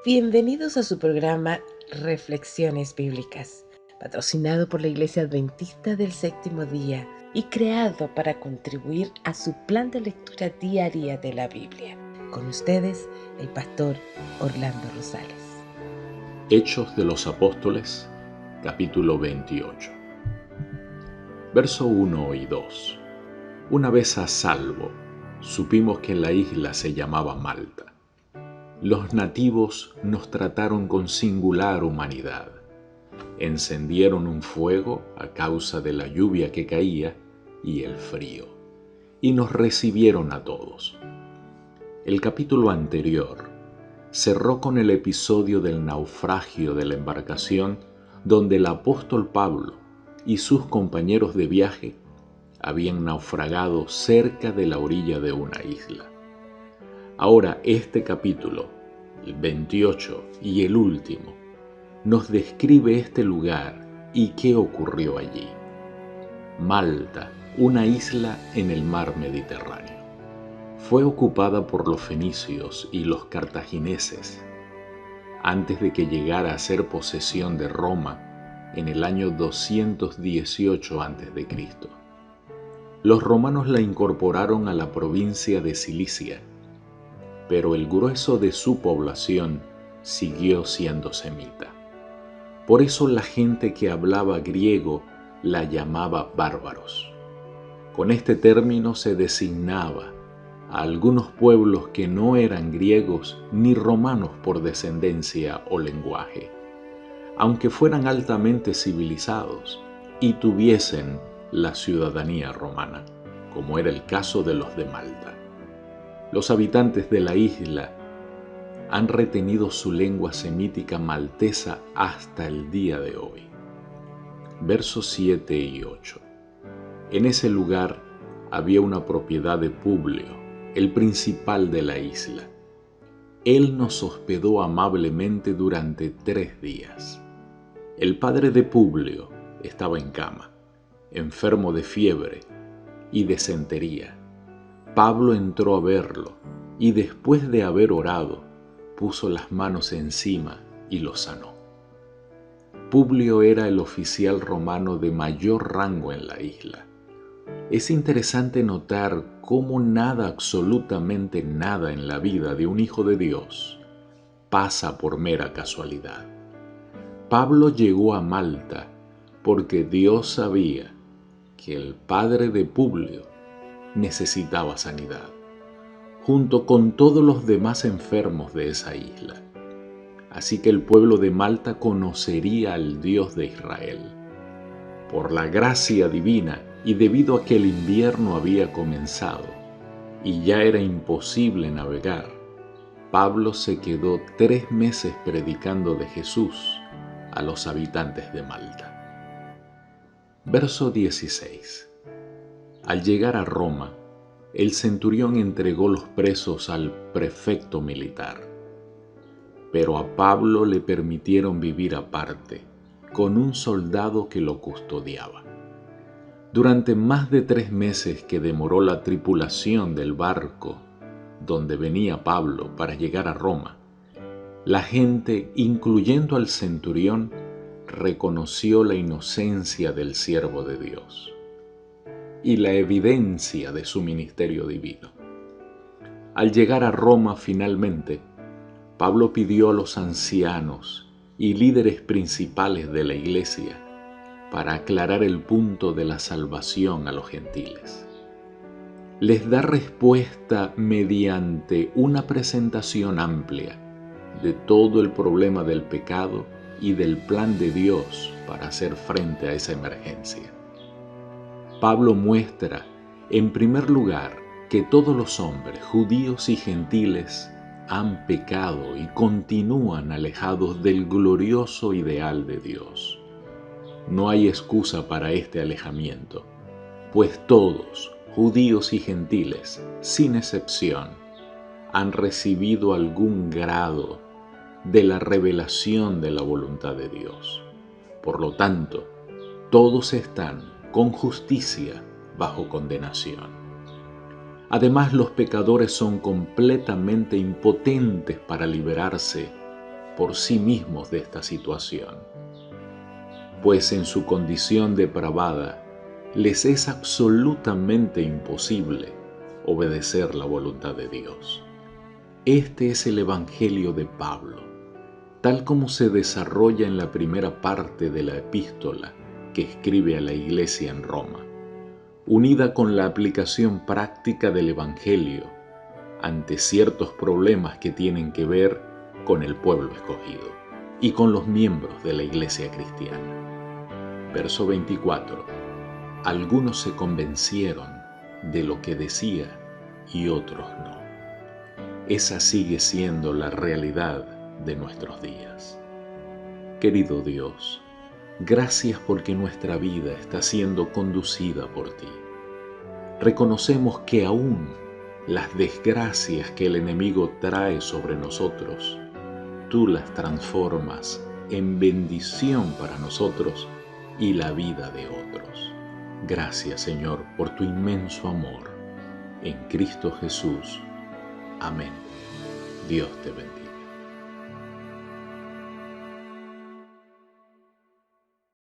Bienvenidos a su programa Reflexiones Bíblicas, patrocinado por la Iglesia Adventista del Séptimo Día y creado para contribuir a su plan de lectura diaria de la Biblia. Con ustedes, el pastor Orlando Rosales. Hechos de los Apóstoles, capítulo 28. Verso 1 y 2. Una vez a salvo, supimos que la isla se llamaba Malta. Los nativos nos trataron con singular humanidad. Encendieron un fuego a causa de la lluvia que caía y el frío, y nos recibieron a todos. El capítulo anterior cerró con el episodio del naufragio de la embarcación donde el apóstol Pablo y sus compañeros de viaje habían naufragado cerca de la orilla de una isla. Ahora este capítulo, el 28 y el último, nos describe este lugar y qué ocurrió allí. Malta, una isla en el mar Mediterráneo, fue ocupada por los fenicios y los cartagineses antes de que llegara a ser posesión de Roma en el año 218 a.C. Los romanos la incorporaron a la provincia de Cilicia, pero el grueso de su población siguió siendo semita. Por eso la gente que hablaba griego la llamaba bárbaros. Con este término se designaba a algunos pueblos que no eran griegos ni romanos por descendencia o lenguaje, aunque fueran altamente civilizados y tuviesen la ciudadanía romana, como era el caso de los de Malta. Los habitantes de la isla han retenido su lengua semítica maltesa hasta el día de hoy. Versos 7 y 8. En ese lugar había una propiedad de Publio, el principal de la isla. Él nos hospedó amablemente durante 3 días. El padre de Publio estaba en cama, enfermo de fiebre y desentería. Pablo entró a verlo y después de haber orado, puso las manos encima y lo sanó. Publio era el oficial romano de mayor rango en la isla. Es interesante notar cómo nada, absolutamente nada en la vida de un hijo de Dios pasa por mera casualidad. Pablo llegó a Malta porque Dios sabía que el padre de Publio necesitaba sanidad, junto con todos los demás enfermos de esa isla. Así que el pueblo de Malta conocería al Dios de Israel. Por la gracia divina y debido a que el invierno había comenzado y ya era imposible navegar, Pablo se quedó 3 meses predicando de Jesús a los habitantes de Malta. Verso 16. Al llegar a Roma, el centurión entregó los presos al prefecto militar, pero a Pablo le permitieron vivir aparte, con un soldado que lo custodiaba. Durante más de 3 meses que demoró la tripulación del barco donde venía Pablo para llegar a Roma, la gente, incluyendo al centurión, reconoció la inocencia del siervo de Dios y la evidencia de su ministerio divino. Al llegar a Roma finalmente, Pablo pidió a los ancianos y líderes principales de la iglesia para aclarar el punto de la salvación a los gentiles. Les da respuesta mediante una presentación amplia de todo el problema del pecado y del plan de Dios para hacer frente a esa emergencia. Pablo muestra, en primer lugar, que todos los hombres, judíos y gentiles, han pecado y continúan alejados del glorioso ideal de Dios. No hay excusa para este alejamiento, pues todos, judíos y gentiles, sin excepción, han recibido algún grado de la revelación de la voluntad de Dios. Por lo tanto, todos están con justicia bajo condenación. Además, los pecadores son completamente impotentes para liberarse por sí mismos de esta situación, pues en su condición depravada les es absolutamente imposible obedecer la voluntad de Dios. Este es el Evangelio de Pablo, tal como se desarrolla en la primera parte de la epístola que escribe a la iglesia en Roma, unida con la aplicación práctica del Evangelio ante ciertos problemas que tienen que ver con el pueblo escogido y con los miembros de la iglesia cristiana. Verso 24. Algunos se convencieron de lo que decía y otros no. Esa sigue siendo la realidad de nuestros días. Querido Dios, gracias porque nuestra vida está siendo conducida por ti. Reconocemos que aún las desgracias que el enemigo trae sobre nosotros, tú las transformas en bendición para nosotros y la vida de otros. Gracias, Señor, por tu inmenso amor. En Cristo Jesús. Amén. Dios te bendiga.